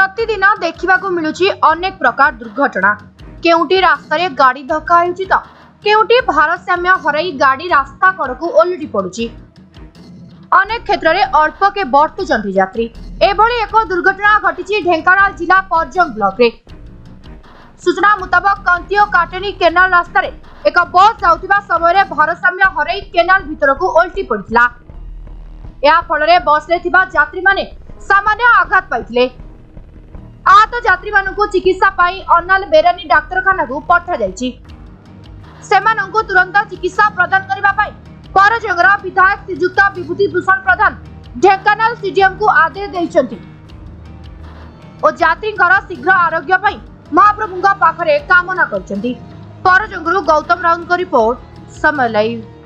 प्रतिदिन देखा मिलूची अनेक प्रकार दुर्घटना। केउटी रास्ता गाड़ी धक्का होउची तो केउटी भारसाम्य हराई गाड़ी रास्ता कड़कू ओलटी पड़ुची। अनेक क्षेत्र में अल्प के बर्तुचंती यात्री। एभली एक दुर्घटना घटी ढेंकानाल जिला परजंग ब्लॉक रे। सूचना मुताबक कंतियो काटेनी केनाल रास्ता रे एक बस जाउथिबा समय भारसाम्य हराई केनाल भितर को ओलटी पड़ितला। या फल बस रे थिबा यात्री माने सामान्य आघात पाइथिले। आहत यात्री मानकु चिकित्सा पाई अन्नाल बेरानी डाक्तरखाना को पठा जायछि। सेमानंकु तुरंत चिकित्सा प्रदान करिबा पाई परजंगर विधायक श्रीयुक्त विभूति भूषण प्रधान ढेंकानाल सीडीएम को आदेश दैछन्ति और यात्रींकर शीघ्र आरोग्य पाई महाप्रभुंका पाखरे कामना करछन्ति। परजंगरु गौतम राउत रिपोर्ट, समय लाइव।